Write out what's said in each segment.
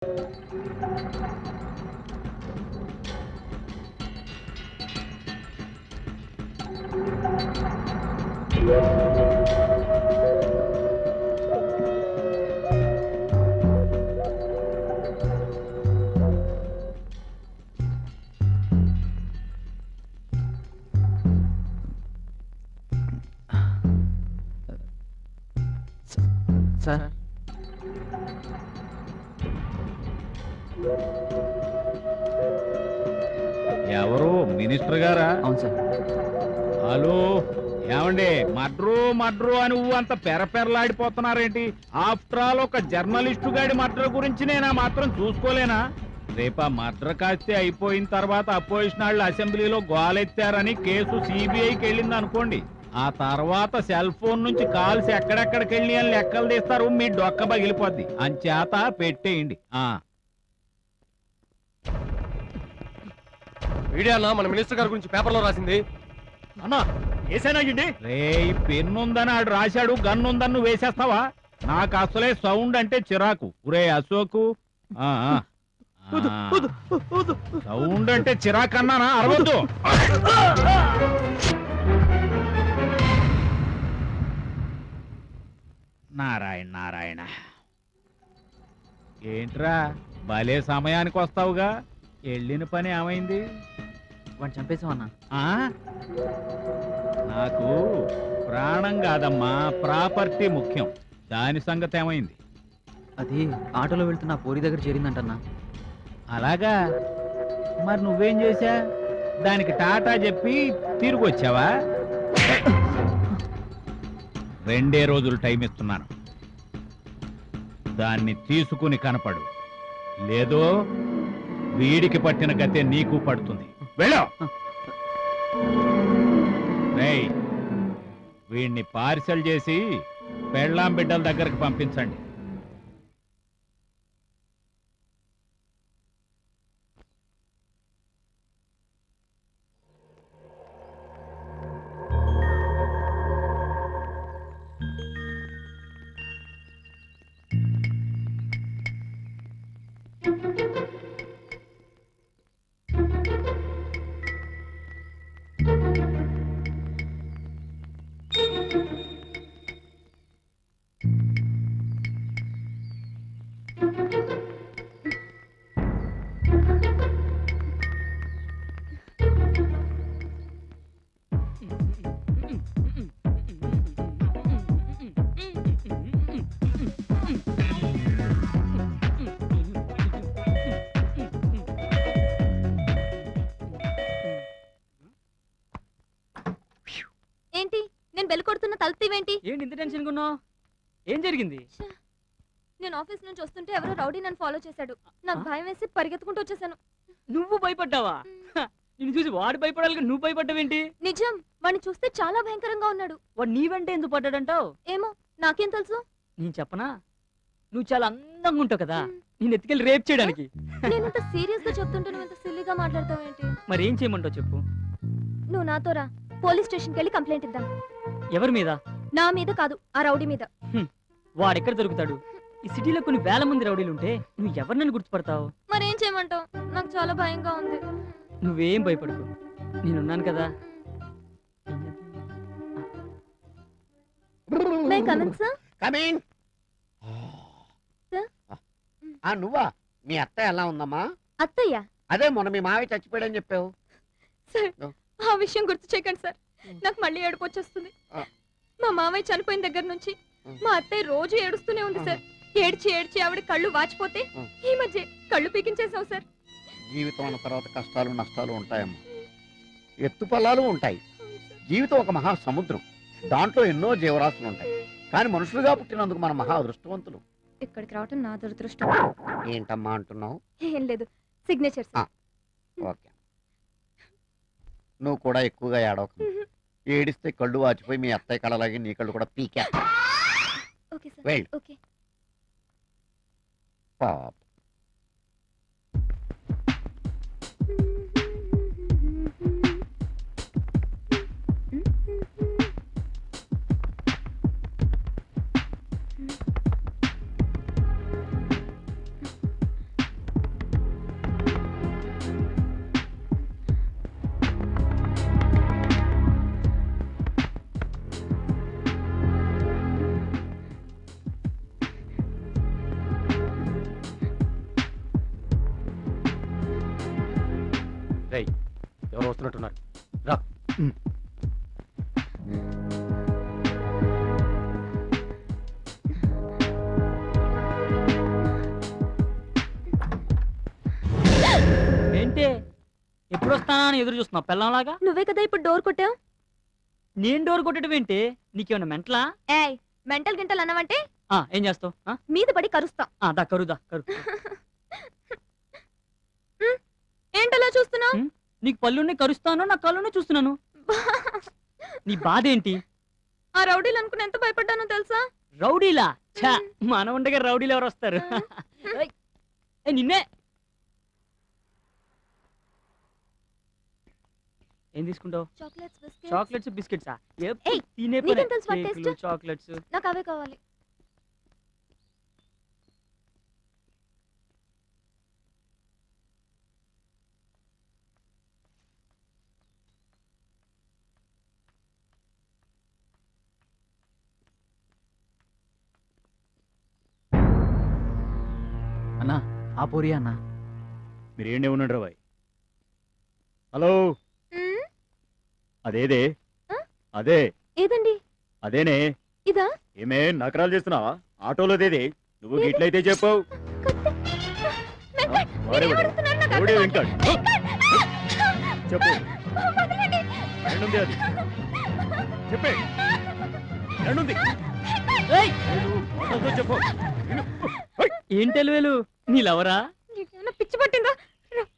Sir ఎవరు minister గారా? అవును సార్. హలో, ఏమండి? మడ్రు అని అంత పెరపెరలాడిపోతున్నారేంటి? ఆఫ్టర్ ఆల్ ఒక జర్నలిస్టు గాడి మడ్ర గురించి నేనా మాత్రం చూసుకోలేనా? రేపా మడ్ర కాస్తే అయిపోయిన తర్వాత అపోజిషన్ వాళ్ళు అసెంబ్లీలో గోలెత్తారని కేసు సిబిఐకి వెళ్ళింది అనుకోండి, ఆ తర్వాత సెల్ ఫోన్ నుంచి కాల్స్ ఎక్కడెక్కడికి వెళ్ళి అని లెక్కలు తీస్తారు, మీ డొక్క పగిలిపోద్ది. అంచేత పెట్టేయండి. మీడియా అన్న మన మినిస్టర్ గారి గురించి పేపర్లో రాసింది అన్నా. ఏసైనాగిండి రే, పెన్ను ఉందని ఆడు రాశాడు, గన్ను ఉందని నువ్వు వేసేస్తావా? నాకు అసలే సౌండ్ అంటే చిరాకు. ఒరే అశోకు, సౌండ్ అంటే చిరాకు అన్నానా? అరవద్దు. నారాయణ నారాయణ, ఏంట్రా భలే సమయానికి వస్తావుగా? వెళ్ళిన పని ఏమైంది? వాడిని చంపేసామన్నా. నాకు ప్రాణం కాదమ్మా, ప్రాపర్టీ ముఖ్యం. దాని సంగతి ఏమైంది? అది ఆటోలో వెళ్తున్న పూరి దగ్గర చేరిందంటన్నా. అలాగా? మరి నువ్వేం చేశా? దానికి టాటా చెప్పి తిరిగి వచ్చావా? 2 రోజులు టైం ఇస్తున్నాను, దాన్ని తీసుకుని కనపడు. లేదో వీడికి పట్టిన గతే నీకు పడుతుంది. వెళ్ళు. రేయ్, వీడిని పార్సల్ చేసి పెళ్ళాం బిడ్డల దగ్గరకు పంపించండి. ఏంటి నేను బెల్ కొడుతున్న తలుపుతీవేంటి? ఏంటి ఇంత టెన్షన్ ఉన్నావు? ఏం జరిగింది? నేను ఆఫీస్ నుంచి వస్తుంటే ఎవరో రౌడీ నన్ను ఫాలో చేశాడు. నాకు భయం వేసి పరిగెత్తుకుంటూ వచ్చేసాను. నువ్వు భయపడ్డావా? నిన్ను చూసి వాడు భయపడాలి, నువ్వు భయపడ్డావేంటి? నిజం, వాడిని చూస్తే చాలా భయంకరంగా ఉన్నాడు. వాడు నీ వెంటే ఎందుకు పడ్డాడంటావు? ఏమో, నాకేం తెలుసు? నేను చెప్పనా? నువ్వు చాలా అందంగా ఉంటావు కదా, నేను ఎత్తుకెళ్ళి రేప్ చేయడానికి. నేను ఇంత సీరియస్ గా చెప్తుంటే నువ్వు ఇంత సిల్లీగా మాట్లాడతావు ఏంటి? మరి ఏం చేయమంటావు చెప్పు. నువ్వు నాతో రా, పోలీస్ స్టేషన్కి వెళ్ళి కంప్లైంట్ ఇద్దాం. ఎవరి మీద? నా మీద కాదు, ఆ రౌడీ మీద. వాడెక్కడ దొరుకుతాడు? ఈ సిటీలో కొన్ని వేల మంది రౌడీలు ఉంటే నువ్వు ఎవరినని గుర్తుపడతావు? మరేం చేయమంటావు? నాకు చాలా భయంగా ఉంది. నువ్వేం భయపడకు, నేనున్నాను కదా. మే కమిన్ సార్? కమింగ్. నువ్వా? మీ అత్తయ్య ఎలా ఉందమ్మా? అత్తయ్య? అదే మొన్న మీ మావి చచ్చిపోయాడని చెప్పావు. సార్, ఆ విషయం గుర్తు చేయకండి సార్, నాకు మళ్ళీ ఏడుపు వచ్చేస్తుంది. మా మామయ్య చనిపోయిన దగ్గర నుంచి మా అత్తయ్య రోజు ఏడుస్తూనే ఉంది సార్. ఏడ్చి ఏడ్చి ఆవిడ కళ్ళు వాచిపోతే ఈ మధ్య కళ్ళు పీకించేసావు సార్. జీవితం అన్న తర్వాత కష్టాలు నష్టాలు ఉంటాయమ్మా, ఎత్తుపల్లాలు ఉంటాయి. జీవితం ఒక మహా సముద్రం, దాంట్లో ఎన్నో జీవరాశులు ఉంటాయి. కానీ మనుషులుగా పుట్టినందుకు మన మహా అదృష్టవంతులు. ఇక్కడికి రావటం నా దురదృష్టం. ఏంటమ్మా అంటున్నావు? ఏం లేదు, సిగ్నేచర్. ఓకే, నువ్వు కూడా ఎక్కువగా ఏడవకు. ఏడిస్తే కళ్ళు వాచిపోయి మీ అత్తయ్య కళ్ళలాగే నీ కళ్ళు కూడా పీకే. Okay sir. వెళ్ళు. ఓకే. పాప. రేయ్ ఎవరు వస్తున్నట్టున్నారు రా. ఏంటి ఎప్పుడు వస్తానా అని ఎదురు చూస్తున్నావు పెళ్ళంలాగా? నువ్వే కదా ఇప్పుడు డోర్ కొట్టావు. నేను డోర్ కొట్టడం ఏంటి? నీకేమన్నా మెంటలా? ఏయ్ మెంటల్ గింటల్ అన్నావంటే ఏం చేస్తావు? మీద పడి కరుస్తా. దా కరుదా కరు. ఏంటలా చూస్తున్నావు? నీకు పళ్ళుని కరుస్తాను, నా కళ్ళుని చూస్తున్నాను. నీ బాధ ఏంటి? ఆ రౌడీలు అనుకుని ఎంత భయపడ్డానో తెలుసా? రౌడీలా? ఛా, మన ఉండగా రౌడీలు ఎవరు వస్తారు? నిన్నే. ఏం తీసుకుంటావు? చాక్లెట్స్ బిస్కెట్సా? ఏయ్, తినే నీకేం తెలుసు వాటి taste? చాక్లెట్స్. నాకు అవే కావాలి. అన్నా ఆ పోరి అన్నా. మీరేండే ఉన్నాడు రా బాయ్. హలో మ్మ్? అదేదే ఆ? అదే ఏదండి? అదేనే. ఇదా? ఏమే నకరాలు చేస్తున్నావా? ఆటోలోదేది? నువ్వు ఏది? గిట్లయితే చెప్పావు. కత్తి. వెంకట్, వాడే మీరు వాడే. ఏమడుగుతున్నారు నాకు ఎవడే అర్థం వెంకట్? కావట్లేదు. చెప్పు. వదలండి. ఎన్నుంది అది? చెప్పే. ఎన్నుంది? ఏయ్, లేదు, మాటలతో చెప్పు. విను. ఏం తెలివేలు? నీలెవరా? నీకేమైనా పిచ్చి పట్టిందా?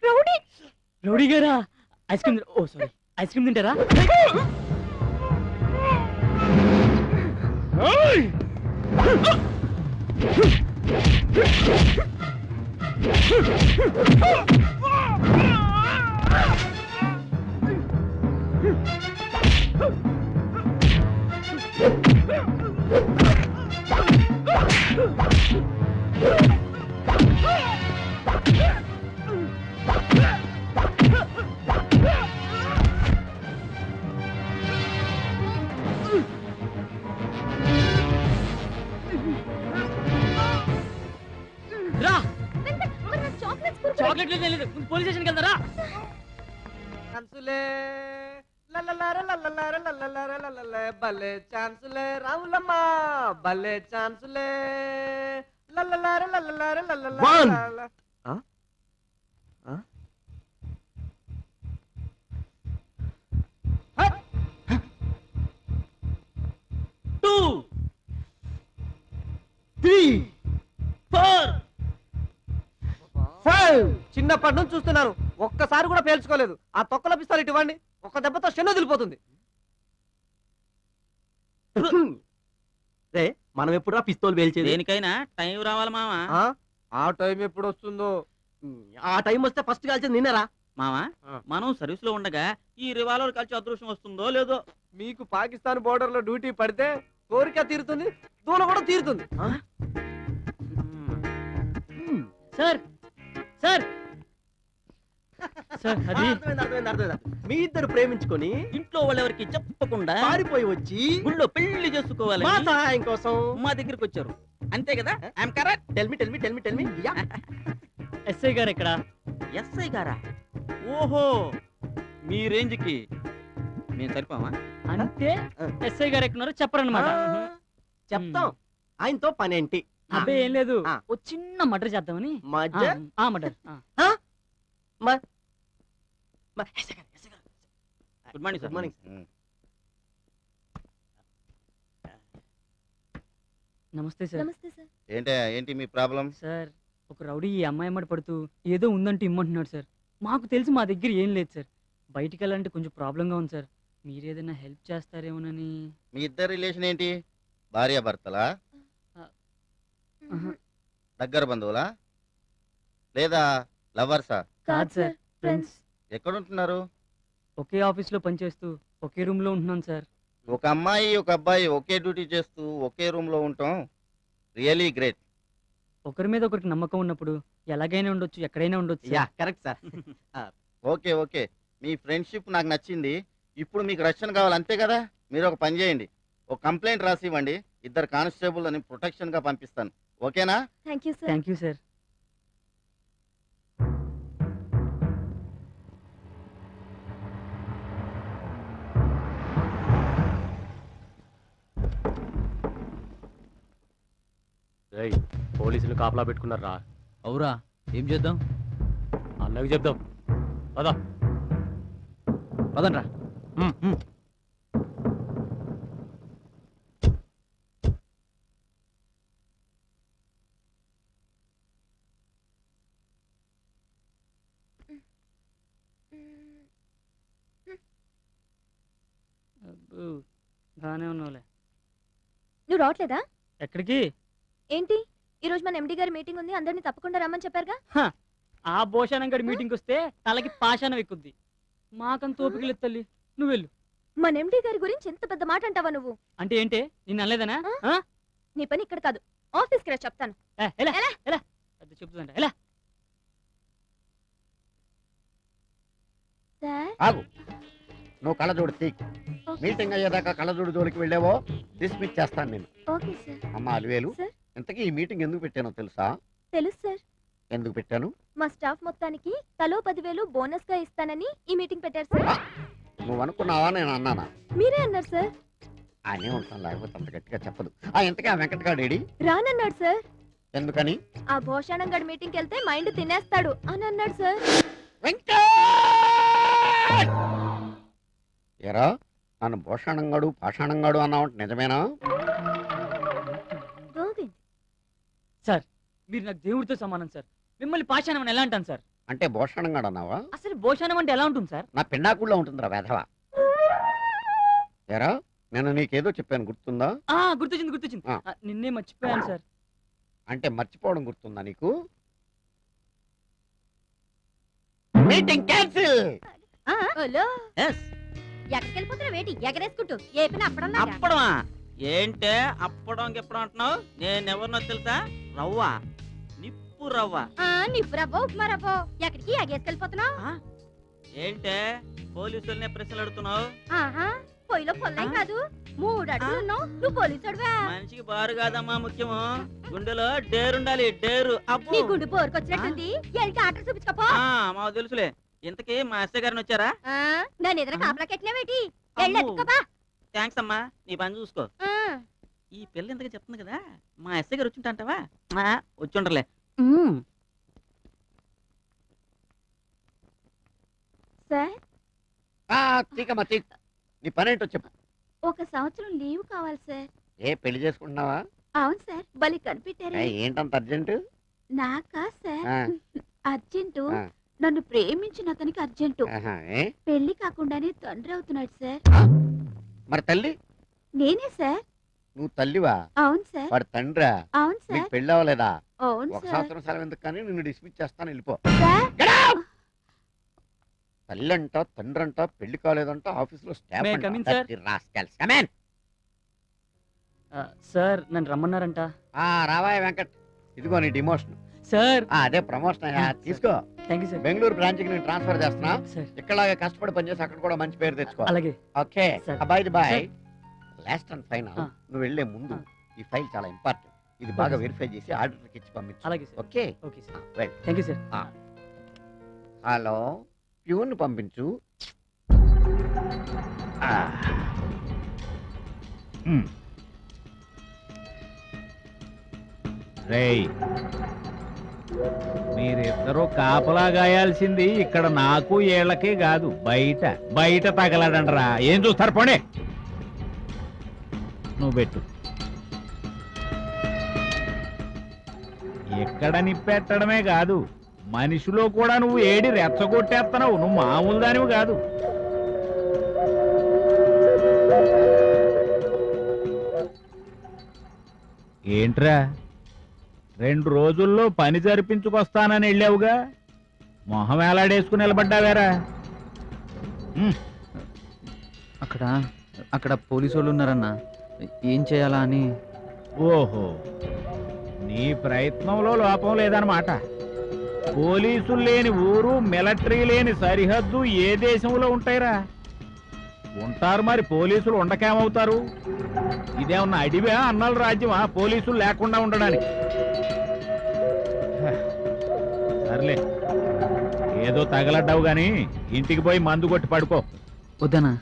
రౌడీ. రౌడీ గారా? ఐస్ క్రీమ్ ఓ సారీ, ఐస్ క్రీమ్ తింటారా? ఏయ్! రా, వెంకట్, మరి నాకు చాక్లెట్స్ కొనుక్కో. చాక్లెట్లు లేదు, పోలీస్ స్టేషన్కి వెళ్తారా? ఛాన్సులే లల్లలార లల్లలార లల్లలార లల్లలే భలే ఛాన్సులే రావులమ్మ భలే ఛాన్సులే లల్లలార లల్లలార లల్లలార లల్ల. ఆ? ఆ? Two, three, four. చిన్నప్పటి నుంచి చూస్తున్నారు, ఒక్కసారి కూడా పేల్చుకోలేదు. ఆ తొక్కల పిస్తాలు ఇవ్వండి, ఒక్క దెబ్బతో శని వదిలిపోతుంది. రే మనం ఎప్పుడు పిస్తోల్ పేల్చేది? దేనికైనా టైం రావాలి మావా. ఆ? ఆ టైం ఎప్పుడు వస్తుందో? ఆ టైం వస్తే ఫస్ట్ కాల్చేది నిన్నరా? మావా ఆ. మనం సర్వీస్ లో ఉండగా ఈ రివాల్వర్ కలిసి అదృష్టం వస్తుందో లేదో. మీకు పాకిస్తాన్ బోర్డర్ లో డ్యూటీ పడితే కోరిక తీరుతుంది, దూల కూడా తీరుతుంది. ఆ? సార్ సార్ సార్, అది అర్థమైంది. మీ ఇద్దరు ప్రేమించుకొని ఇంట్లో వాళ్ళెవరికి చెప్పకుండా పారిపోయి వచ్చి గుళ్ళో పెళ్లి చేసుకోవాలి మా సహాయం కోసం మా దగ్గరికి వచ్చారు, అంతే కదా? I'm correct. Tell me yeah. SI గారు ఎక్కడ? ఎస్ఐ గారా? ఓహో, మీ రేంజ్ కి మేము సరిపోమా? అంటే ఎస్ఐ గారు ఎక్కడున్నారో చెప్పరన్నమాట. చెప్తాం. ఆయనతో పనేంటి? అబ్బే ఏం లేదు, ఆ. ఓ చిన్న మర్డర్ చేద్దామని. మధ్య murder. Good morning sir. Morning. నమస్తే సార్. నమస్తే సార్. ఏంటి మీ ప్రాబ్లం? సార్, ఒక రౌడీ ఈ అమ్మాయి అమ్మడి పడుతూ ఏదో ఉందంటూ ఇమ్మంటున్నాడు సార్. మాకు తెలిసి మా దగ్గర ఏం లేదు సార్. బయటికి వెళ్ళాలంటే కొంచెం ప్రాబ్లంగా ఉంది సార్. మీరు ఏదైనా హెల్ప్ చేస్తారేమోనని. మీ ఇద్దరు రిలేషన్ ఏంటి? భార్యాభర్తలా? దగ్గర బంధువులా? లేదా లవర్సా? కాదు సార్, ఫ్రెండ్స్. ఎక్కడ ఉంటున్నారు? ఒకే ఆఫీస్లో పనిచేస్తూ ఒకే రూమ్లో ఉంటున్నాను సార్. ఒక అమ్మాయి ఒక అబ్బాయి ఒకే డ్యూటీ చేస్తూ ఒకే రూమ్ లో ఉంటాం రియలీ గ్రేట్. ఒకరి మీద ఒకరికి నమ్మకం ఉన్నప్పుడు ఎలాగైనా ఉండొచ్చు, ఎక్కడైనా ఉండొచ్చు yeah sir. Correct sir. Okay మీ ఫ్రెండ్షిప్ నాకు నచ్చింది. ఇప్పుడు మీకు రక్షణ కావాలి అంతే కదా? మీరు ఒక పని చేయండి, ఒక కంప్లైంట్ రాసి ఇవ్వండి. ఇద్దరు కానిస్టేబుల్ అని ప్రొటెక్షన్ గా పంపిస్తాను. ఓకేనా? Thank you sir. Thank you sir. పోలీసులు కాపలా పెట్టుకున్నారా? అవురా, ఏం చేద్దాం? అన్నకి చెప్దాం పదా. పదండ్రా. అబ్బో, బాగానే ఉన్నావులే. నువ్వు రావట్లేదా? ఎక్కడికి? ఏంటి ఈ రోజు మన ఎండి గారి మీటింగ్ ఉంది, అందరినీ తప్పకుండా రమ్మని చెప్పారుగా. ఆ భోషానం గడి మీటింగ్కి వస్తే తలకి పాషాణం ఎక్కుద్ది. మాకంత ఓపిక లేదు తల్లి, నువ్వు వెళ్ళు. మన ఎండి గారి గురించి ఎంత పెద్ద మాట అంటావా నువ్వు? అంటే ఏంటే, నిన్ను అనలేదనా? నీ పని ఇక్కడ కాదు, ఆఫీస్కి రా చెప్తాను. అది చెప్తుందంట ఎలా. సార్ ఆగు, నువ్వు కళ్ళజోడు తీ. మీటింగ్ అయ్యేదాకా కళ్ళజోడు జోలికి వెళ్ళావో డిస్మిస్ చేస్తాను నేను. Okay sir. అమ్మ అలివేలు, సార్. ఇంతకీ ఈ మీటింగ్ ఎందుకు పెట్టానో తెలుసా? తెలుసు సార్. ఎందుకు పెట్టాను? మా స్టాఫ్ మొత్తానికి తలో 10,000 బోనస్ గా ఇస్తానని ఈ మీటింగ్ పెట్టారు సార్. నువ్వు అనుకున్నావా నేను అన్నానా? మీరే అన్నారు సార్. ఆయనే ఉంటాను, లేకపోతే అంత గట్టిగా చెప్పదు. ఇంతకీ ఆ వెంకటగాడేడి? రానన్నాడు సార్. ఎందుకని? ఆ భోషాణం గడి మీటింగ్కి వెళ్తే మైండ్ తినేస్తాడు అని అన్నాడు సార్. ఎరా, నన్ను భూషణంగాడు పాషాణంగాడు అన్నావంటే నిజమేనా? గోవింద్, సార్, మీరు నాకు దేవుడితో సమానం సార్. మిమ్మల్ని పాషాణం అని ఎలా అంటాను సార్? అంటే భూషణంగాడు అన్నావా? అసలు భోషాణం అంటే ఎలా ఉంటుంది సార్? నా పిండాకుల్లో ఉంటుందిరా వేధవా. ఎరా, నేను నీకేదో చెప్పాను గుర్తుందా? గుర్తొచ్చింది. నిన్నే మర్చిపోయాను సార్. అంటే మర్చిపోవడం గుర్తుందా నీకు? Meeting cancel. ఎక్కడికి వెళ్ళిపోతున్నా వేటి ఎగరేసుకుంటూ ఏపిన అప్పడమా ఏంటే? అప్పడం గిప్పడం అంటున్నావు? నేనెవరినో తెలుసా? రవ్వ, నిప్పు రవ్వ. నిప్పు రవ్వ, ఉప్మా రవ్వ. ఎక్కడికి ఎగేసుకెళ్ళిపోతున్నావు? ఏంటే పోలీసులనే ప్రశ్నలు అడుగుతున్నావు? పొయ్యిలో పొల్లై కాదు, 3 అడుగులు ఉన్నావు. నువ్వు పోలీసుడువా? మనిషికి బారు కాదమ్మా ముఖ్యము, గుండెలో డేరుండాలి. డేరు. నీ గుండు పోరుకొచ్చినట్టుంది. ఎల్కి ఆటలు చూపించుకోపో. మాకు తెలుసులే. ఇంతకీ మా ఎస్ఐ గారిని వచ్చారా? నన్ను ఎదురు కాపలా కెట్టినవేటి? ఎళ్ళెత్తుకోపా. థ్యాంక్స్ అమ్మా, నీ పని చూసుకో. ఈ పిల్ల ఇంతగా చెప్తుంది కదా, మా ఎస్ఐ గారు వచ్చుంటాంటావా? వచ్చుండలే. సార్, తీకమ్మా తీ. నీ పనేంటో చెప్పు. 1 సంవత్సరం లీవ్ కావాలి సార్. పెళ్లి చేసుకుంటున్నావా? అవును సార్, బలి కనిపెట్టారు. ఏంటంత అర్జెంటు? నాకా సార్? అర్జెంటు ఆ. నన్ను ప్రేమించిన అతనికి అర్జెంటు. పెళ్లి కాకుండానే తండ్రి అవుతున్నాడు సార్. మరి తల్లి? నేనే సార్. నువ్వు తల్లివా? అవును సార్. వాడు తండ్రా? అవును నీకు సార్. పెళ్ళి అవ్వలేదా? అవును 1 సార్. సంవత్సరం సెలవు ఎందుకు కానీ నిన్ను డిస్మిస్ చేస్తాను, వెళ్ళిపో. సార్, తల్లి అంట, తండ్రి అంట, పెళ్లి కాలేదంట, ఆఫీసులో staff May I come in, sir? Sir, నన్ను రమ్మన్నారంట. రావాయ వెంకట్, ఇదిగో నీ డిమోషన్. సార్, అదే ప్రమోషన్ అయ్యా, తీసుకో. Thank you sir. Bengaluru branch కి నేను ట్రాన్స్ఫర్ చేస్తున్నా. సార్, ఇక్కడలాగే కష్టపడి పనిచేసి అక్కడ కూడా మంచి పేరు తెచ్చుకో. అలాగే. Okay, Sir. Bye bye. Sir. Last and final, Ah. నువ్వు వెళ్లే ముందు Ah. ఈ ఫైల్ చాలా ఇంపార్టెంట్. ఇది బాగా Okay, sir. వెరిఫై చేసి ఆర్డర్కి ఇచ్చి పంపించు. అలాగే sir. Okay, okay sir. Well. Thank you sir. Hello, peon పంపించు. రేయ్, మీరిద్దరూ కాపలా గాయాల్సింది ఇక్కడ నాకు ఏళ్ళకి కాదు, బయట బయట తగలడండ్రా. ఏం చూస్తారు పోనీ. నువ్వు పెట్టు. ఎక్కడ నిప్పెట్టడమే కాదు, మనిషిలో కూడా నువ్వు ఏడి రెచ్చగొట్టేస్తున్నావు. నువ్వు మామూలు దానివి కాదు. ఏంట్రా, 2 రోజుల్లో పని జరిపించుకొస్తానని వెళ్ళావుగా, మొహం వేలాడేసుకుని నిలబడ్డావేరా? అక్కడ పోలీసు వాళ్ళు ఉన్నారన్నా, ఏం చేయాలా అని. ఓహో, నీ ప్రయత్నంలో లోపం లేదన్నమాట. పోలీసులు లేని ఊరు, మిలిటరీ లేని సరిహద్దు ఏ దేశంలో ఉంటాయిరా? ఉంటారు మరి, పోలీసులు ఉండకేమవుతారు? ఇదేమన్నా అడివా, అన్నల రాజ్యమా పోలీసులు లేకుండా ఉండడానికి? సర్లే, ఏదో తగలడ్డావు గాని ఇంటికి పోయి మందు కొట్టి పడుకో. వద్దనా?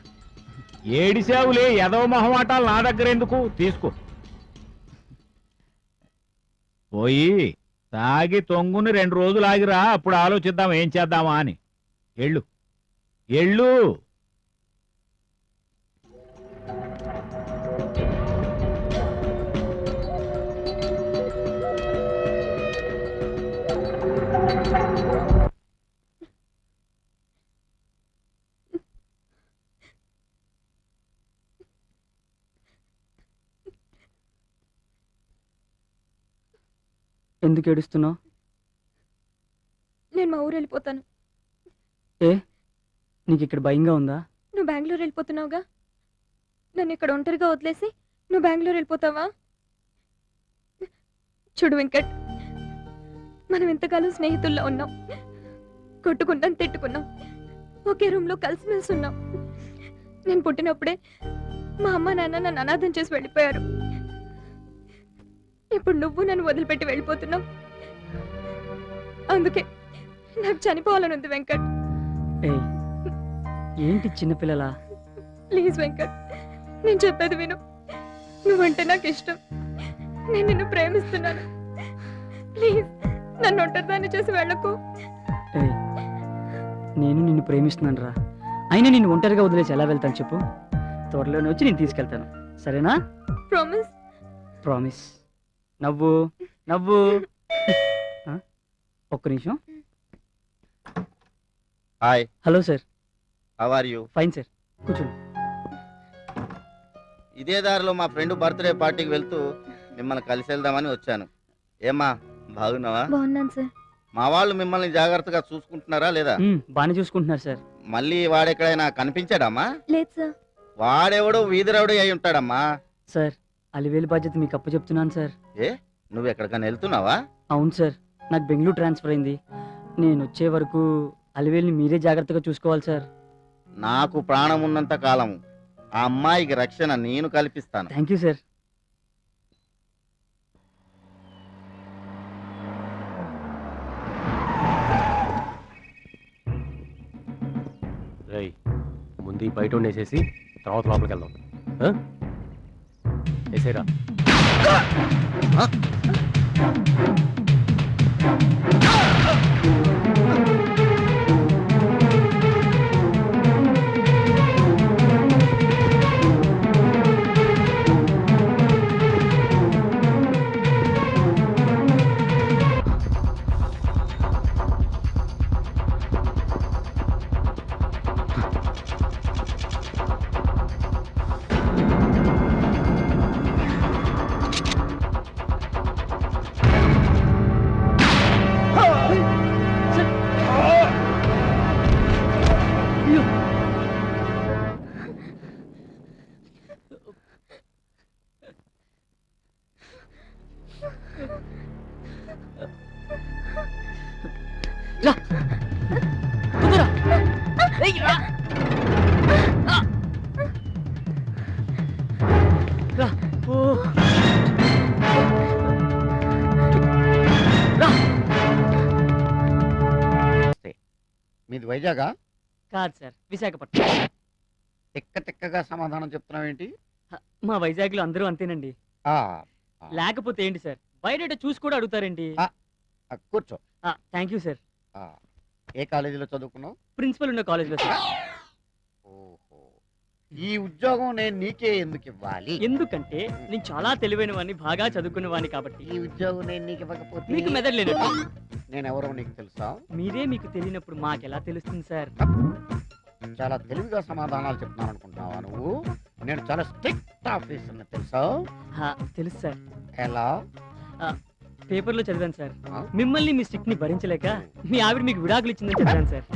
ఏడిసావులే, ఎదవ మొహమాటాలు నా దగ్గర ఎందుకు? తీసుకో. పోయి తాగి తొంగుని 2 రోజులు ఆగిరా, అప్పుడు ఆలోచిద్దాం ఏం చేద్దామా అని. ఎళ్ళు ఎళ్ళు. ఎందుకు ఏడుస్తున్నావు? నేను మా ఊరు వెళ్ళిపోతాను. ఏ, నీకు ఇక్కడ భయంగా ఉందా? నువ్వు బెంగళూరు వెళ్ళిపోతున్నావుగా, నన్ను ఇక్కడ ఒంటరిగా వదిలేసి నువ్వు బెంగళూరు వెళ్ళిపోతావా? చూడు వెంకట్, మనం ఎంతకాలం స్నేహితుల్లో ఉన్నాం, కొట్టుకున్నాం, తిట్టుకున్నాం, ఒకే రూమ్లో కలిసిమెలిసి ఉన్నాం. నేను పుట్టినప్పుడే మా అమ్మ నాన్న నన్ను అనాథం చేసి వెళ్ళిపోయారు. ఇప్పుడు నువ్వు నన్ను వదిలిపెట్టి వెళ్ళిపోతున్నావు. అందుకే నాకు చనిపోవాలని ఉంది వెంకట్. ఏ, ఏంటి చిన్నపిల్లలా? ప్లీజ్ వెంకట్, నేను చెప్పేది విను. నువ్వంటే నాకు ఇష్టం, నేను నిన్ను ప్రేమిస్తున్నాను. ప్లీజ్ నన్ను ఒంటరిదాన్ని చేసి వెళ్ళకు. ఏ, నేను నిన్ను ప్రేమిస్తున్నాను రా. అయినా నిన్ను ఒంటరిగా వదిలేసి ఎలా వెళ్తాను చెప్పు? త్వరలోనే వచ్చి నేను తీసుకెళ్తాను, సరేనా? ప్రామిస్. ప్రామిస్. నవ్వు నవ్వు. ఆ, ఒక్క నిమిషం. Hi, hello sir. How are you? Fine sir, కూర్చోండి. ఇదే దారిలో మా ఫ్రెండ్ బర్త్డే పార్టీకి వెళ్తూ మిమ్మల్ని కలిసి వెళ్దామని వచ్చాను. ఏమ్మా, బాగున్నావా? బాగున్నాను సార్. మా వాళ్ళు మిమ్మల్ని జాగ్రత్తగా చూసుకుంటున్నారా లేదా? బాగానే చూసుకుంటున్నారు సార్. మళ్ళీ వాడెక్కడైనా కనిపించాడమ్మా? లేదు సార్. వాడెవడో వీధిరవుడే అయి ఉంటాడమ్మా. సార్, అలివేలు బాధ్యత మీకు అప్పు చెప్తున్నాను సార్. ఏ, నువ్వు ఎక్కడికైనా వెళ్తున్నావా? అవును సార్, నాకు బెంగళూరు ట్రాన్స్ఫర్ అయింది. నేను వచ్చే వరకు అలివేలుని మీరే జాగ్రత్తగా చూసుకోవాలి సార్. నాకు ప్రాణం ఉన్నంత కాలం ఆ అమ్మాయికి రక్షణ నేను కల్పిస్తాను. Thank you sir. రేయ్, ముందు ఈ బయట వేసేసి తర్వాత లోపలికి వెళ్దాం. వేసేరా. రా, తొందర. ఏయ్, రా. రా. ఓ. రా. మీది వైజాగా? కాదు సార్, విశాఖపట్నం. తిక్కగా సమాధానం చెప్తున్నావేంటి? మా వైజాగ్లో అందరూ అంతేనండి. ఆ, లేకపోతే ఏంటి సార్, బయట చూసి కూడా అడుగుతారేంటి? కూర్చో. Thank you sir. ఏ కాలేజీలో చదువుకున్నావు? ప్రిన్సిపల్ ఉన్న కాలేజ్లో సార్. ఓహో, ఈ ఉద్యోగం నేను నీకే ఎందుకు ఇవ్వాలి? ఎందుకంటే నేను చాలా తెలివైన వాడిని, బాగా చదువుకున్న వాడిని కాబట్టి. ఈ ఉద్యోగం నేను నీకు ఇవ్వకపోతే మీకు మెదడు లేనట్టు. నేను ఎవరో నీకు తెలుసా? మీరే మీకు తెలియనప్పుడు మాకెలా తెలుస్తుంది సార్? చాలా తెలివిగా సమాధానాలు చెప్తున్నాను అనుకుంటున్నావా నువ్వు? నేను చాలా స్ట్రిక్ట్ ఆఫీసర్ని తెలుసా? తెలుసు సార్. ఎలా? పేపర్లో చదివాను సార్. ఆ? మిమ్మల్ని మీ స్టిక్ ని భరించలేక మీ ఆవిడ మీకు విడాకులు ఇచ్చిందని చదివాను సార్.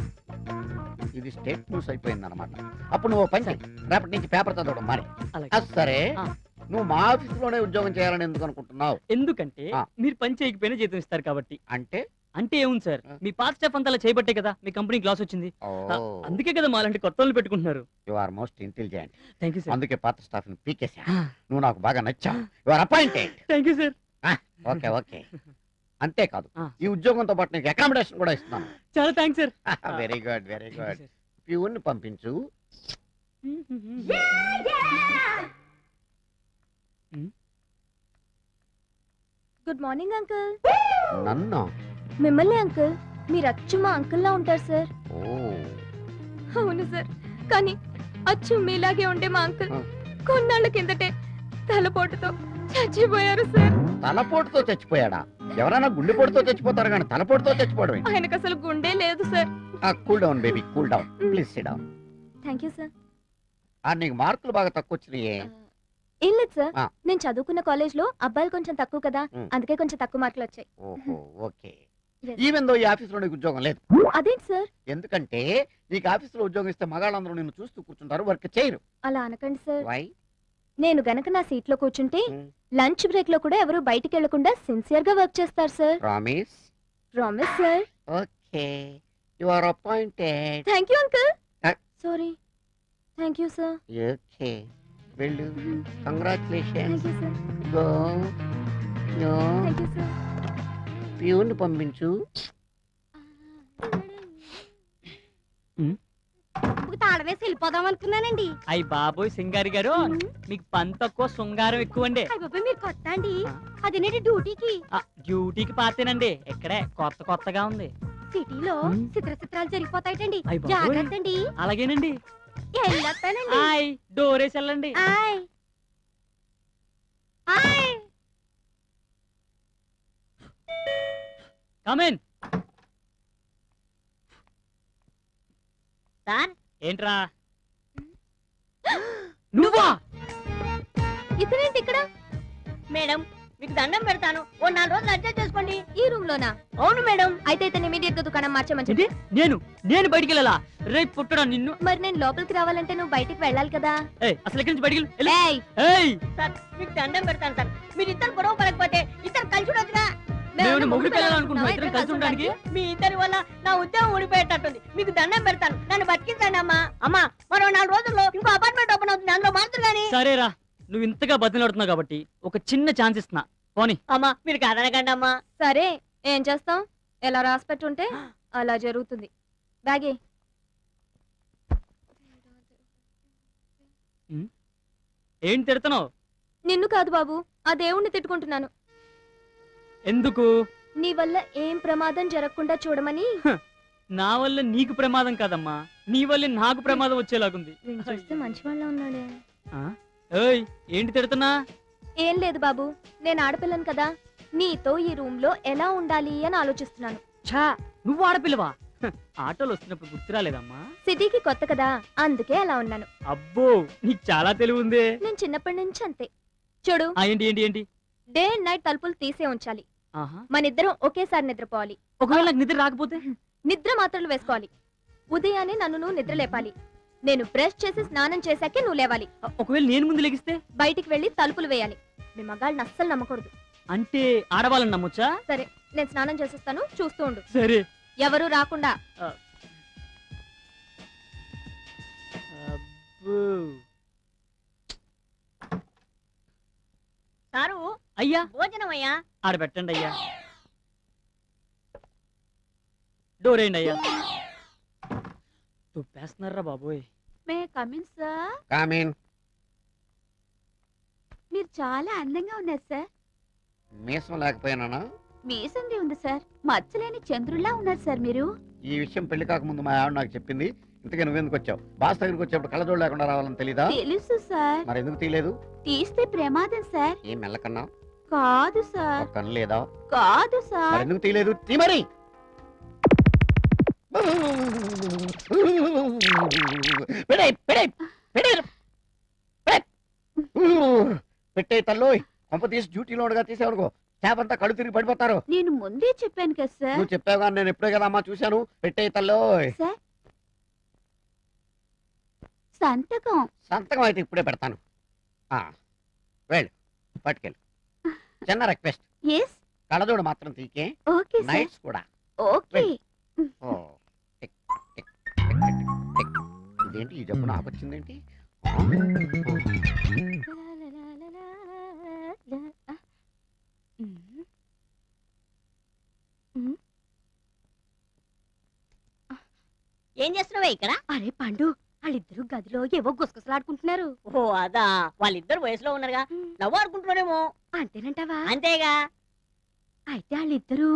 ఇది స్టేట్ న్యూస్ అయిపోయింది అనమాట. అప్పుడు నువ్వు పని చెయ్. రేపటి నుంచి పేపర్ చదవడం మరి. అలాగే. సరే, ఆ. నువ్వు మా ఆఫీసులోనే ఉద్యోగం చేయాలని ఎందుకు అనుకుంటున్నావు? ఎందుకంటే ఆ. మీరు పని చేయకపోయినా జీతం ఇస్తారు కాబట్టి. అంటే అంటే ఏముంది సార్, మీ పాత స్టాఫ్ అంతా అలా చేయబట్టే కదా మీ కంపెనీ గ్లాస్ వచ్చింది. అందుకే కదా మాలాంటి కొత్త వాళ్ళు పెట్టుకుంటున్నారు. You are most intelligent. Thank you sir. అందుకే పాత స్టాఫ్ ని పీకేసా. నువ్వు నాకు బాగా నచ్చావు. You are appointed. Thank you sir. Okay okay. అంతేకాదు, ఆ. ఈ ఉద్యోగంతో పాటు నీకు అకామిడేషన్ కూడా ఇస్తున్నాను. చాలా thanks sir. Very good very good. Peon పంపించు. Good morning uncle. నన్ను మిమ్మల్ని అంకుల్. మీరు అచ్చు మా అంకుల్ లా ఉంటారు సార్. ఓ అవును సార్, కానీ అచ్చు మీలాగే ఉండే మా అంకుల్ ఆ. కొన్నాళ్ళ కిందటే తలపోటుతో చచ్చిపోయారు సార్. తలపోటుతో చచ్చిపోయాడా? ఎవరైనా గుండెపోటుతో చచ్చిపోతారు కానీ తలపోటుతో చచ్చిపోవడం ఏంటి? ఆయనకు అసలు గుండె లేదు sir. Cool down baby, cool down. Please SIT down. Thank you sir. నీకు మార్కులు బాగా తక్కువ వచ్చినాయే. ఏం లేదు సార్, ఆ. నేను చదువుకున్న కాలేజ్ లో అబ్బాయిలు కొంచెం తక్కువ కదా, అందుకే కొంచెం తక్కువ మార్కులు వచ్చాయి. ఓహో ఓకే. Yes. ఈవెన్ దో ఈ ఆఫీసులో నీకు ఉద్యోగం లేదు. అదేంటి సార్? ఎందుకంటే నీకు ఆఫీసులో ఉద్యోగం ఇస్తే మగాళ్ళందరూ నిన్ను చూస్తూ కూర్చుంటారు, వర్క్ చేయరు. అలా అనకండి సార్. వై? నేను గనక నా సీట్ లో కూర్చుంటే Hmm. లంచ్ బ్రేక్ లో కూడా ఎవరు బయటికి వెళ్లకుండా సిన్సియర్ గా వర్క్ చేస్తారు sir. Promise? Promise sir. Okay, you are appointed. Thank you uncle. Ah. Sorry. Thank you sir. Okay, వెళ్ళు. Congratulations. Thank you sir. Go. No, thank you sir. Peon పంపించు. తాళం వేసి వెళ్ళిపోదాం అనుకున్నానండి. అయ్యి బాబోయ్ సింగారి గారు, మీకు పని తక్కువ శృంగారం ఎక్కువ అండి. మీరు కొత్త అండి. ఆ. అదేనండి డ్యూటీకి. డ్యూటీకి పాతేనండి, ఇక్కడే కొత్తగా ఉంది. సిటీలో Hmm. చిత్రాలు జరిగిపోతాయిటండి. అయ్ బాబోయ్. జాగ్రత్త అండి. అలాగేనండి. వెళ్ళొస్తానండి. ఆయ్ డోరేసి వెళ్ళండి. ఆయ్. ఆయ్. కమిన్. సార్ ఏంట్రా నువ్వా? ఇతనేంటి ఇక్కడ? మేడం మీకు దండం పెడతాను, ఓ 4 రోజులు అడ్జస్ట్ చేసుకోండి. ఈ రూమ్ లోనా? అవును మేడం. అయితే ఇతను ఇమీడియట్ గా దుకాణం మార్చమని ఏంటి? చెప్పి. నేను బయటికి వెళ్ళాలా? రేపు పుట్టడా నిన్ను. మరి నేను లోపలికి రావాలంటే నువ్వు బయటికి వెళ్ళాలి కదా. ఏయ్, అసలు ఇక్కడి నుంచి బయటికి వెళ్ళు. ఏయ్, ఏయ్, సార్ మీకు దండం పెడతాను సార్, మీరు ఇద్దరు గొడవ పడకపోతే ఇద్దరు కలిసి ఉండొచ్చుగా. మేము మొగుడు పిల్లలనుకుంటున్నాం ఇద్దరం కలిసి ఉండడానికి. మీ ఇద్దరి వల్ల నా ఉద్యోగం ఊడిపోయేటట్టుంది. మీకు దండం పెడతాను, నన్ను బతికించండి అమ్మా. అమ్మా మరో 4 రోజుల్లో ఇంకో అపార్ట్మెంట్ ఓపెన్ అవుతుంది, అందులో మారుతుంది కానీ. సరేరా, నువ్వు ఇంతగా బతిలాడుతున్నావు కాబట్టి ఒక చిన్న ఛాన్స్ ఇస్తున్నా, పోనీ. అమ్మా మీరు కాదనకండి అమ్మా. సరే ఏం చేస్తాం? ఎలా రాసి పెట్టుంటే అలా జరుగుతుంది. బ్యాగే. ఏంటి తిడుతున్నావు? నిన్ను కాదు బాబు, ఆ దేవుణ్ణి తిట్టుకుంటున్నాను. ఎందుకు? నీ వల్ల ఏం ప్రమాదం జరగకుండా చూడమని. నా వల్ల నీకు ప్రమాదం కాదమ్మా, నీ వల్ల నాకు ప్రమాదం వచ్చేలాగుంది. వీణ్ణి చూస్తే మంచి వాళ్ళ ఉన్నాడే. ఆ? ఏయ్, ఏంటి తిడుతున్నా? ఏం లేదు బాబు, నేను ఆడపిల్లను కదా, నీతో ఈ రూమ్ లో ఎలా ఉండాలి అని ఆలోచిస్తున్నాను. ఛా, నువ్వు ఆడపిల్లవా? హ, ఆటోలు వస్తున్నప్పుడు గుర్తు రాలేదమ్మా? సిటీకి కొత్త కదా, అందుకే అలా ఉన్నాను. అబ్బో, నీకు చాలా తెలివి ఉందే. నేను చిన్నప్పటి నుంచి అంతే. చూడు, ఏంటి ఏంటి ఏంటి? డే అండ్ నైట్ తలుపులు తీసే ఉంచాలి. ఆహా. మనిద్దరం ఒకేసారి నిద్రపోవాలి. ఒకవేళ నాకు నిద్ర రాకపోతే? నిద్ర మాత్రలు వేసుకోవాలి. ఉదయాన్నే నన్ను నువ్వు నిద్ర లేపాలి. నేను బ్రష్ చేసి స్నానం చేశాకే నువ్వు లేవాలి. ఒకవేళ నేను ముందు లెగిస్తే? బయటికి వెళ్లి తలుపులు వేయాలి. మీ మగాళ్ళని అస్సలు నమ్మకూడదు. అంటే ఆడవాళ్ళని నమ్మొచ్చా? సరే, నేను స్నానం చేసేస్తాను, చూస్తూ ఉండు. సరే. ఎవరు రాకుండా. అబ్బో. సారు అయ్యా, భోజనం అయ్యా. ఆడ పెట్టండి అయ్యా. డోరేయండి అయ్యా. తుప్పేస్తున్నారా బాబోయ్. May come in sir. కామీన్. మీరు చాలా అందంగా ఉన్నారు సార్. మీసం లేకపోయినా మీసంది ఉంది సార్, మచ్చలేని చంద్రుల్లా ఉన్నారు సార్ మీరు. ఈ విషయం పెళ్లి కాకముందు మా ఆవిడ నాకు చెప్పింది. ఇంతకీ నువ్వెందుకు వచ్చావు? బాస్ దగ్గరికి వచ్చేప్పుడు కళ్ళజోడు లేకుండా రావాలని తెలీదా? తెలుసు సార్, మరి ఎందుకు తీయలేదు? తీస్తే ప్రమాదం సార్. ఏం మెల్లకన్నా? కాదు సార్, కన్ను లేదా? కాదు మరి సార్. ఎందుకు తీయలేదు? తీ మరి. పెట్టే తల్లు కొంప తీసి డ్యూటీలో ఉండగా తీసేవనుకో, స్టాఫ్ అంతా కళ్ళు తిరిగి పడిపోతారు. నేను ముందే చెప్పాను కదా సార్. నువ్వు చెప్పావు కానీ నేను ఎప్పుడే కదా అమ్మా చూశాను. పెట్టే తల్లు. సార్ సంతకం. సంతకం అయితే ఇప్పుడే పెడతాను. వెళ్ళు, పట్టుకెళ్ళు. చిన్న రిక్వెస్ట్, ఎస్ కళ్ళజోడు మాత్రం తీకే, ఓకే సార్. నైట్స్ కూడా. ఓకే. ఓ, tick, tick, tick, tick, tick. ఇదేంటి ఈ జబ్బు నాకు వచ్చిందేంటి? ఏం చేస్తున్నావే ఇక్కడ? అరే పండు, వాళ్ళిద్దరు గదిలో ఏవో గుసగుసలాడుకుంటున్నారు. ఓ అదా, వాళ్ళిద్దరు వయసులో ఉన్నారుగా, నవ్వు ఆడుకుంటున్నారేమో. అంతేనంటావా? అంతేగా. అయితే వాళ్ళిద్దరూ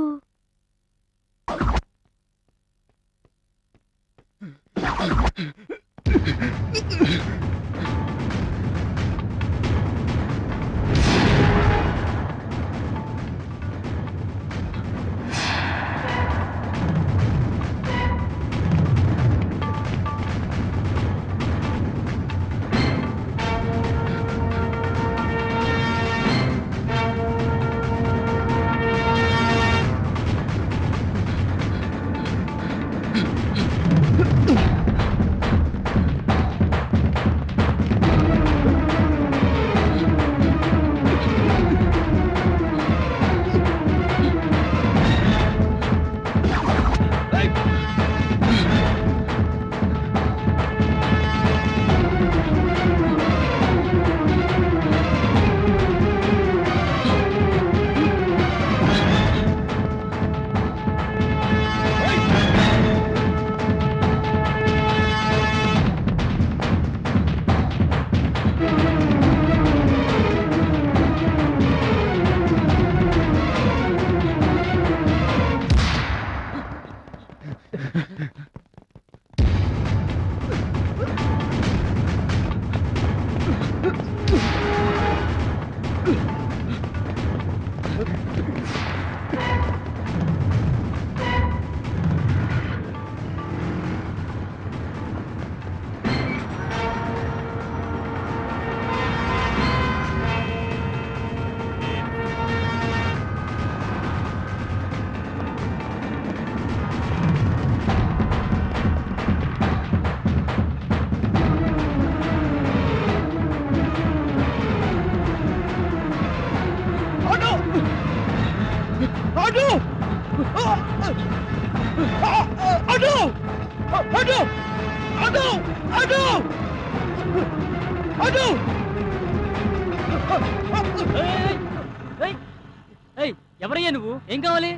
ఎవరయ్యా నువ్వు? ఏం కావాలి?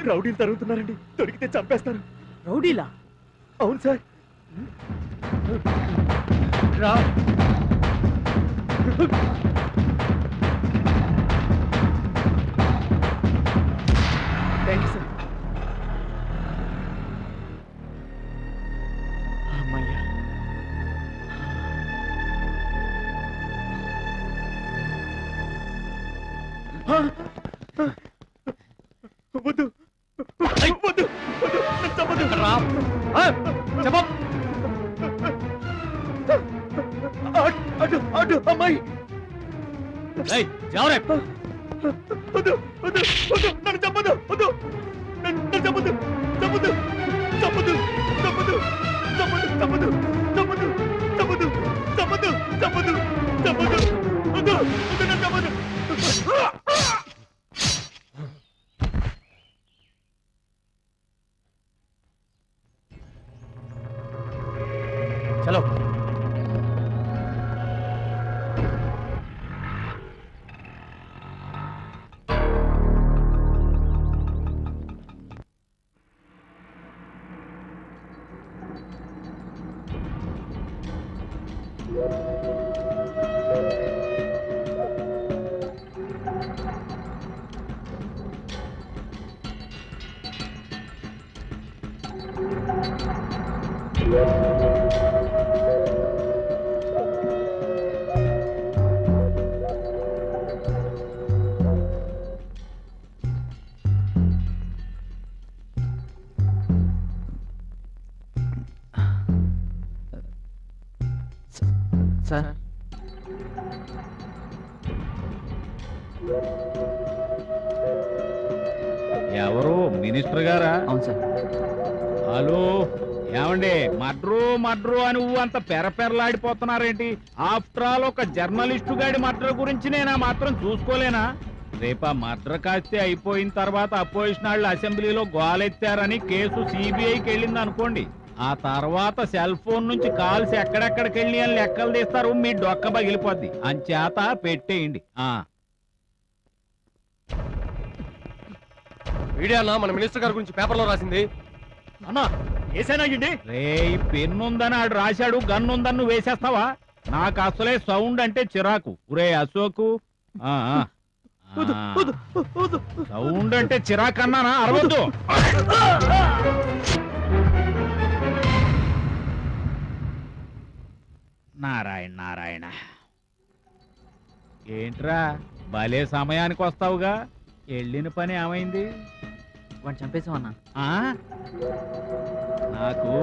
రౌడీలు తరుగుతున్నారండి, దొరికితే చంపేస్తారు. రౌడీలా? అవును సార్. రా. Thank you sir. అమ్మయ్యా. వద్దు వద్దు వద్దు, రా. చెప్ప. అటు అటు అమ్మాయి. జావరే. వద్దు వద్దు వద్దు, నన్ను చంపదు. వద్దు, నన్ను చంపదు. చంపదు చంపదు చంపదు చంపదు చంపదు చంపదు చంపదు చంపదు చంపదు చంపదు. వద్దు వద్దు, నన్ను చంపదు. చలో. సార్ ఎవరు? మినిస్టర్ గారా? అవును సార్. హలో, ఏమండి? మడ్రు అని అంత పెరపెరలాడిపోతున్నారేంటి? ఆఫ్టర్ ఆల్ ఒక జర్నలిస్టు గాడి మర్డర్ గురించి నేనా మాత్రం చూసుకోలేనా? రేపా మర్డర్ కాస్తే అయిపోయిన తర్వాత అపోజిషన్ వాళ్ళు అసెంబ్లీలో గోలెత్తారని కేసు సిబిఐకి వెళ్ళింది అనుకోండి, ఆ తర్వాత సెల్ ఫోన్ నుంచి కాల్స్ ఎక్కడెక్కడికి వెళ్ళి అని లెక్కలు తీస్తారు, మీ డొక్క పగిలిపోద్ది. అంచేత పెట్టేయండి. వీడియో అన్న మన మినిస్టర్ గారి గురించి పేపర్లో రాసింది. అన్నా ఏసైనా రే, పెన్నుందని ఆడు రాశాడు, గన్నుందని నువ్వు వేసేస్తావా? నాకు అసలే సౌండ్ అంటే చిరాకు. ఒరే అశోకు, వద్దు, ఆ. వద్దు, వద్దు. సౌండ్ అంటే చిరాకన్నానా అరవద్దు. నారాయణ నారాయణ, ఏంట్రా భలే సమయానికి వస్తావుగా? వెళ్ళిన పని ఏమైంది? వాడిని చంపేసామన్నా. ఆ నాకు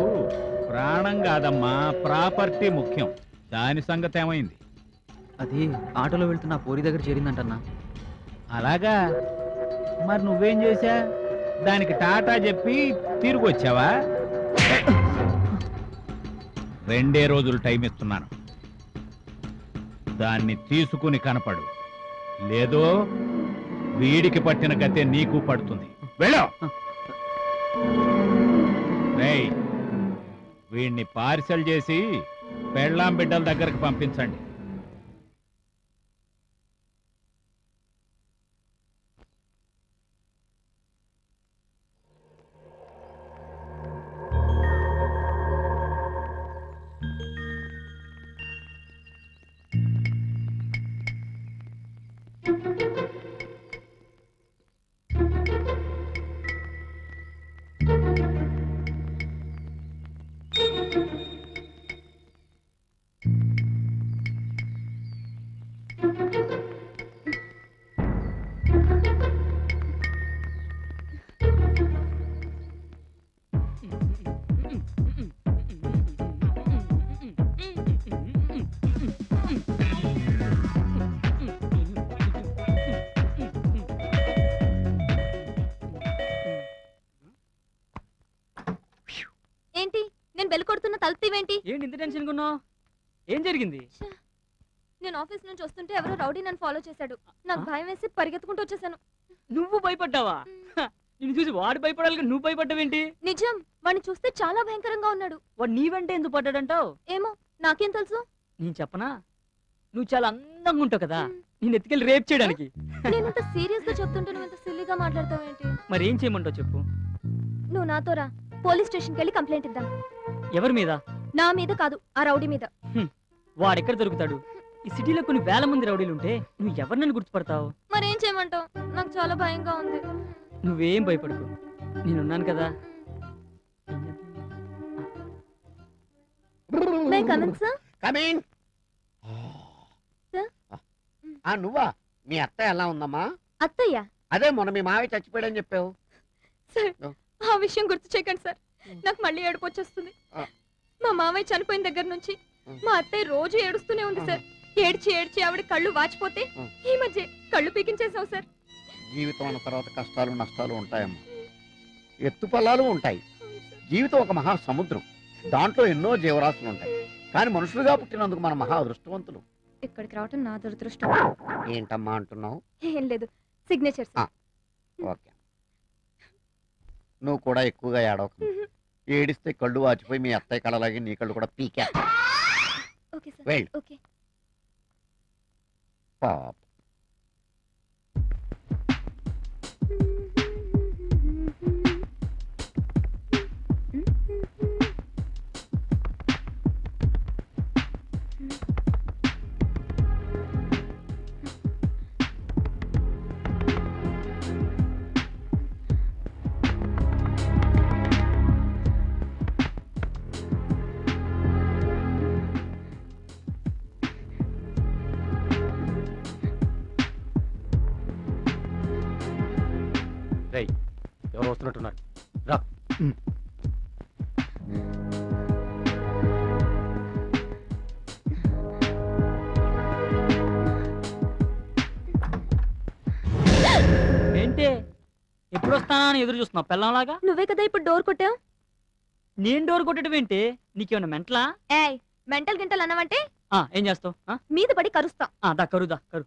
ప్రాణం కాదమ్మా, ప్రాపర్టీ ముఖ్యం. దాని సంగతి ఏమైంది? అది ఆటోలో వెళ్తున్న ఆ పోరి దగ్గర చేరిందంటన్నా. అలాగా, మరి నువ్వేం చేశా? దానికి టాటా చెప్పి తిరిగి వచ్చావా? 2 రోజులు టైం ఇస్తున్నాను, దాన్ని తీసుకుని కనపడు. లేదో వీడికి పట్టిన గతే నీకు పడుతుంది. వెళ్ళు. రేయ్, వీడిని పార్సల్ చేసి పెళ్ళాం బిడ్డల దగ్గరకు పంపించండి. ఏంటి నేను బెల్ కొడుతున్న తలుపుతీవేంటి? ఏంటి ఇంత టెన్షన్ ఉన్నావు? ఏం జరిగింది? నేను ఆఫీస్ నుంచి వస్తుంటే ఎవరో రౌడీ నన్ను ఫాలో చేశాడు. నాకు భయం వేసి పరిగెత్తుకుంటూ వచ్చేసాను. నువ్వు భయపడ్డావా? నిన్ను చూసి వాడు భయపడాలి, నువ్వు భయపడ్డావేంటి? నిజం, వాడిని చూస్తే చాలా భయంకరంగా ఉన్నాడు. వాడు నీ వెంట ఎందుకు పడ్డాడంటావు? ఏమో, నాకేం తెలుసు? నేను చెప్పనా? నువ్వు చాలా అందంగా ఉంటావు కదా, నేను ఎత్తుకెళ్ళి రేప్ చేయడానికి. నేను ఇంత సీరియస్ గా చెప్తుంటే నువ్వు ఇంత సిల్లీగా మాట్లాడతావు ఏంటి? మరి ఏం చేయమంటావు చెప్పు. నువ్వు నాతో రా, పోలీస్ స్టేషన్కి వెళ్ళి కంప్లైంట్ ఇద్దాం. ఎవరి మీద? నా మీద కాదు, ఆ రౌడీ మీద. వాడెక్కడ దొరుకుతాడు? ఈ సిటీలో కొన్ని వేల మంది రౌడీలు ఉంటే నువ్వు ఎవరినని గుర్తుపడతావు? మరేం చేయమంటావు? నాకు చాలా భయంగా ఉంది. నువ్వేం భయపడకు, నేనున్నాను కదా. మే కమిన్ సార్? కమింగ్. Sir? నువ్వా? మీ అత్త ఎలా ఉందమ్మా? అత్తయ్య అదే మొన్న మీ మావి చచ్చిపోయాడని చెప్పావు. సార్, ఆ విషయం గుర్తు చేయకండి సార్, నాకు మళ్ళీ ఏడుపు వచ్చేస్తుంది. మా మావయ్య చనిపోయిన దగ్గర నుంచి మా అత్తయ్య రోజు ఏడుస్తూనే ఉంది సార్. ఏడ్చి ఏడ్చి ఆవిడ కళ్ళు వాచిపోతే ఈ మధ్య కళ్ళు పీకించేసావు సార్. జీవితం అన్న తర్వాత కష్టాలు నష్టాలు ఉంటాయమ్మా, ఎత్తుపల్లాలు ఉంటాయి. జీవితం ఒక మహా సముద్రం, దాంట్లో ఎన్నో జీవరాశులు ఉంటాయి. కానీ మనుషులుగా పుట్టినందుకు మన మహా అదృష్టవంతులు. ఇక్కడికి రావటం నా దురదృష్టం. ఏంటమ్మా అంటున్నావు? ఏం లేదు, సిగ్నేచర్ సార్. ఓకే, నువ్వు కూడా ఎక్కువగా ఏడవకు. ఏడిస్తే కళ్ళు వాచిపోయి మీ అత్తయ్య కళ్ళలాగే నీ కళ్ళు కూడా పీకే. Okay sir. వెళ్ళు. ఓకే. పాప. ఎవరు వస్తున్నట్టున్నారు? రా. ఏంటి ఎప్పుడు వస్తానా అని ఎదురు చూస్తున్నావు పెళ్ళంలాగా? నువ్వే కదా ఇప్పుడు డోర్ కొట్టావు. నేను డోర్ కొట్టడం ఏంటి? నీకేమన్నా మెంటలా? ఏయ్, మెంటల్ గింటల్ అన్నావంటే ఏం చేస్తావు? మీద పడి కరుస్తా. దా కరుదా కరు.